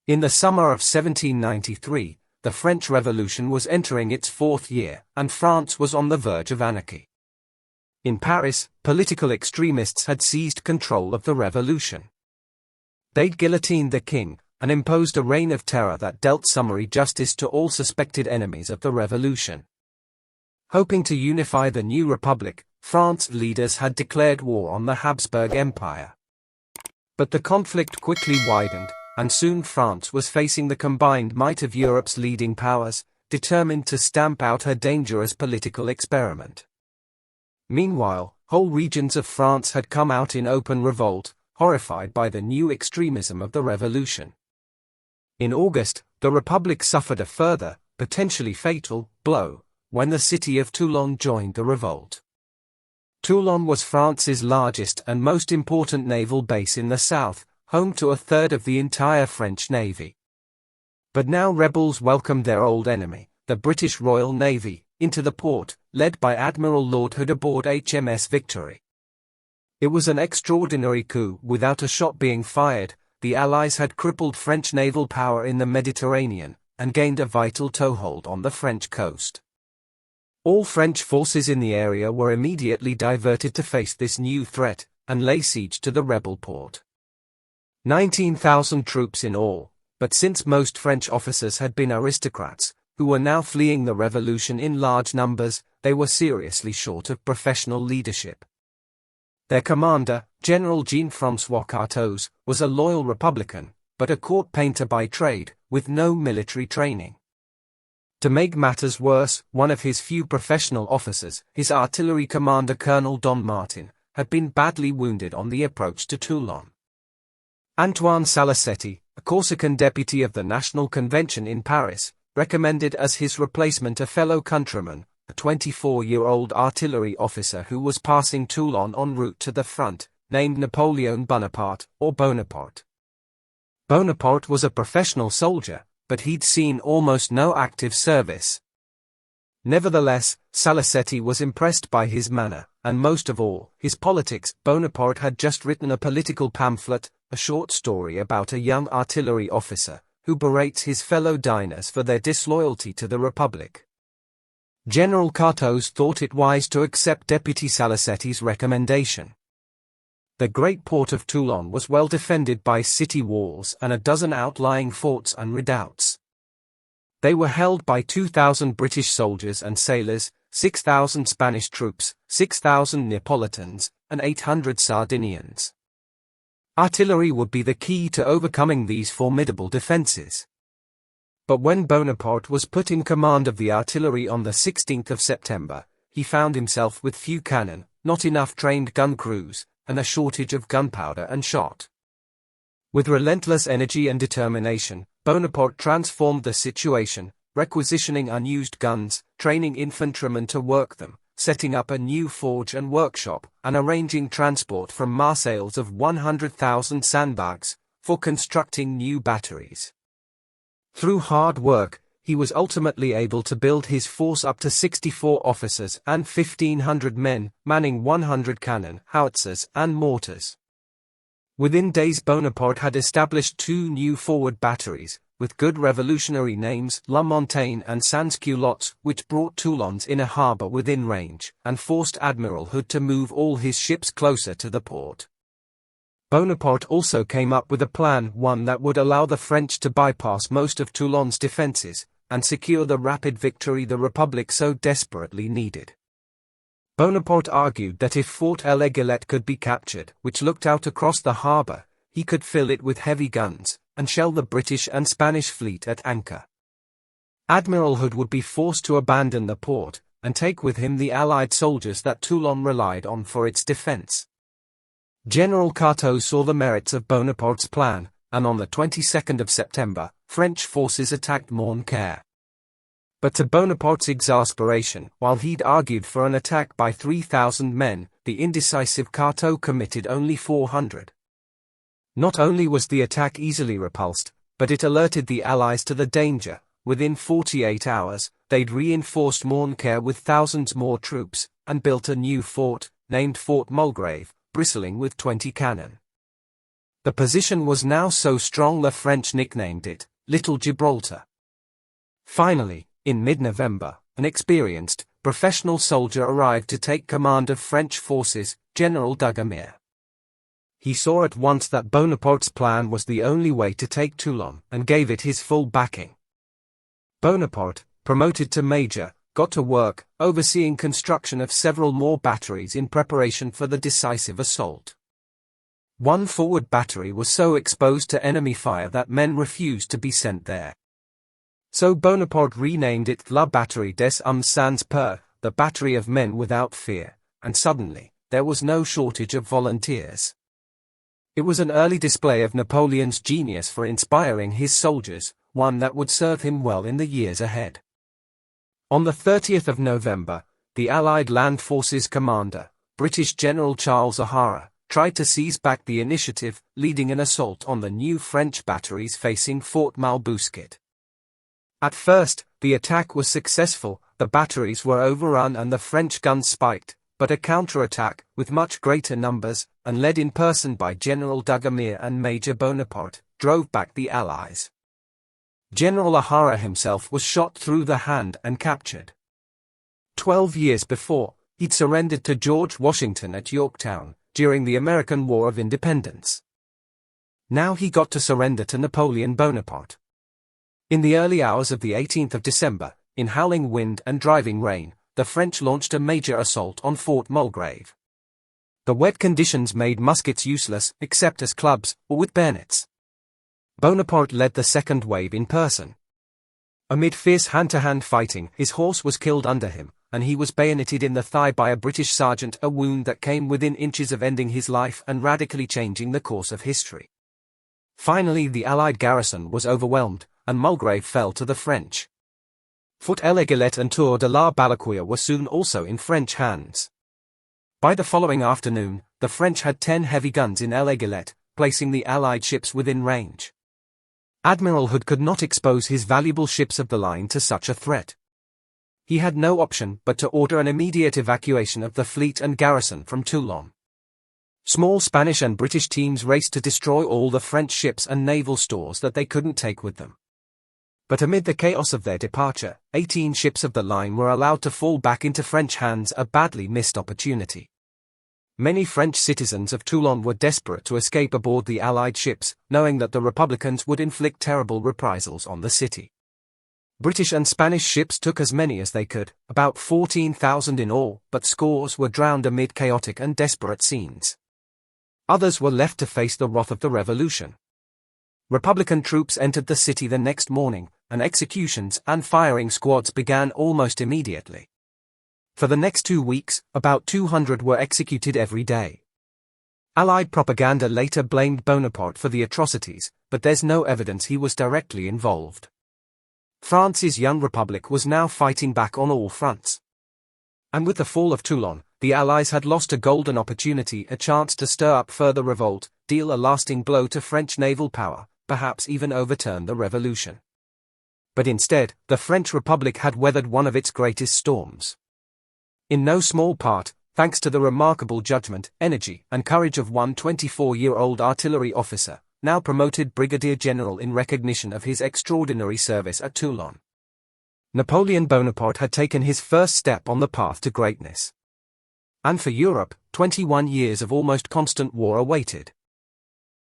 In the summer of 1793, the French Revolution was entering its fourth year, and France was on the verge of anarchy. In Paris, political extremists had seized control of the revolution. They'd guillotined the king, and imposed a reign of terror that dealt summary justice to all suspected enemies of the revolution. Hoping to unify the new republic, France's leaders had declared war on the Habsburg Empire. But the conflict quickly widened, and soon France was facing the combined might of Europe's leading powers, determined to stamp out her dangerous political experiment. Meanwhile, whole regions of France had come out in open revolt, horrified by the new extremism of the revolution. In August, the Republic suffered a further, potentially fatal, blow, when the city of Toulon joined the revolt. Toulon was France's largest and most important naval base in the south, home to a third of the entire French Navy. But now rebels welcomed their old enemy, the British Royal Navy, into the port, led by Admiral Lord Hood aboard HMS Victory. It was an extraordinary coup. Without a shot being fired, the Allies had crippled French naval power in the Mediterranean, and gained a vital toehold on the French coast. All French forces in the area were immediately diverted to face this new threat, and lay siege to the rebel port. 19,000 troops in all, but since most French officers had been aristocrats, who were now fleeing the revolution in large numbers, they were seriously short of professional leadership. Their commander, General Jean-François Cartos, was a loyal Republican, but a court painter by trade, with no military training. To make matters worse, one of his few professional officers, his artillery commander Colonel Don Martin, had been badly wounded on the approach to Toulon. Antoine Salicetti, a Corsican deputy of the National Convention in Paris, recommended as his replacement a fellow countryman, a 24-year-old artillery officer who was passing Toulon en route to the front, named Napoleon Bonaparte, or Bonaparte. Bonaparte was a professional soldier, but he'd seen almost no active service. Nevertheless, Salicetti was impressed by his manner, and most of all, his politics. Bonaparte had just written a political pamphlet, a short story about a young artillery officer, who berates his fellow diners for their disloyalty to the Republic. General Cartos thought it wise to accept Deputy Salicetti's recommendation. The great port of Toulon was well defended by city walls and a dozen outlying forts and redoubts. They were held by 2,000 British soldiers and sailors, 6,000 Spanish troops, 6,000 Neapolitans, and 800 Sardinians. Artillery would be the key to overcoming these formidable defenses. But when Bonaparte was put in command of the artillery on the 16th of September, he found himself with few cannon, not enough trained gun crews, and a shortage of gunpowder and shot. With relentless energy and determination, Bonaparte transformed the situation, requisitioning unused guns, training infantrymen to work them, setting up a new forge and workshop, and arranging transport from Marseilles of 100,000 sandbags, for constructing new batteries. Through hard work, he was ultimately able to build his force up to 64 officers and 1,500 men, manning 100 cannon, howitzers, and mortars. Within days Bonaparte had established two new forward batteries, with good revolutionary names, La Montagne and Sans-Culottes, which brought Toulon's inner harbour within range, and forced Admiral Hood to move all his ships closer to the port. Bonaparte also came up with a plan, one that would allow the French to bypass most of Toulon's defences, and secure the rapid victory the Republic so desperately needed. Bonaparte argued that if Fort El Eguillet could be captured, which looked out across the harbour, he could fill it with heavy guns, and shell the British and Spanish fleet at anchor. Admiral Hood would be forced to abandon the port, and take with him the Allied soldiers that Toulon relied on for its defence. General Cartot saw the merits of Bonaparte's plan, and on the 22nd of September, French forces attacked Montcaire. But to Bonaparte's exasperation, while he'd argued for an attack by 3,000 men, the indecisive Cartot committed only 400. Not only was the attack easily repulsed, but it alerted the Allies to the danger. Within 48 hours, they'd reinforced Montcaire with thousands more troops, and built a new fort, named Fort Mulgrave, bristling with 20 cannon. The position was now so strong the French nicknamed it Little Gibraltar. Finally, in mid-November, an experienced, professional soldier arrived to take command of French forces, General Dugommier. He saw at once that Bonaparte's plan was the only way to take Toulon, and gave it his full backing. Bonaparte, promoted to major, got to work, overseeing construction of several more batteries in preparation for the decisive assault. One forward battery was so exposed to enemy fire that men refused to be sent there. So Bonaparte renamed it La Batterie des Hommes sans peur, the battery of men without fear, and suddenly, there was no shortage of volunteers. It was an early display of Napoleon's genius for inspiring his soldiers, one that would serve him well in the years ahead. On the 30th of November, the Allied Land Forces commander, British General Charles O'Hara, tried to seize back the initiative, leading an assault on the new French batteries facing Fort Malbousquet. At first, the attack was successful, the batteries were overrun and the French guns spiked, but a counterattack, with much greater numbers, and led in person by General Dugommier and Major Bonaparte, drove back the Allies. General O'Hara himself was shot through the hand and captured. 12 years before, he'd surrendered to George Washington at Yorktown, during the American War of Independence. Now he got to surrender to Napoleon Bonaparte. In the early hours of the 18th of December, in howling wind and driving rain, the French launched a major assault on Fort Mulgrave. The wet conditions made muskets useless, except as clubs, or with bayonets. Bonaparte led the second wave in person. Amid fierce hand-to-hand fighting, his horse was killed under him, and he was bayoneted in the thigh by a British sergeant, a wound that came within inches of ending his life and radically changing the course of history. Finally, the Allied garrison was overwhelmed, and Mulgrave fell to the French. Fort Ellegalet and Tour de la Balaquia were soon also in French hands. By the following afternoon, the French had 10 heavy guns in Ellegalet, placing the Allied ships within range. Admiral Hood could not expose his valuable ships of the line to such a threat. He had no option but to order an immediate evacuation of the fleet and garrison from Toulon. Small Spanish and British teams raced to destroy all the French ships and naval stores that they couldn't take with them. But amid the chaos of their departure, 18 ships of the line were allowed to fall back into French hands, a badly missed opportunity. Many French citizens of Toulon were desperate to escape aboard the Allied ships, knowing that the Republicans would inflict terrible reprisals on the city. British and Spanish ships took as many as they could, about 14,000 in all, but scores were drowned amid chaotic and desperate scenes. Others were left to face the wrath of the revolution. Republican troops entered the city the next morning, and executions and firing squads began almost immediately. For the next 2 weeks, about 200 were executed every day. Allied propaganda later blamed Bonaparte for the atrocities, but there's no evidence he was directly involved. France's young republic was now fighting back on all fronts. And with the fall of Toulon, the Allies had lost a golden opportunity, a chance to stir up further revolt, deal a lasting blow to French naval power, perhaps even overturn the revolution. But instead, the French Republic had weathered one of its greatest storms. In no small part, thanks to the remarkable judgment, energy, and courage of one 24-year-old artillery officer, now promoted brigadier general in recognition of his extraordinary service at Toulon. Napoleon Bonaparte had taken his first step on the path to greatness. And for Europe, 21 years of almost constant war awaited.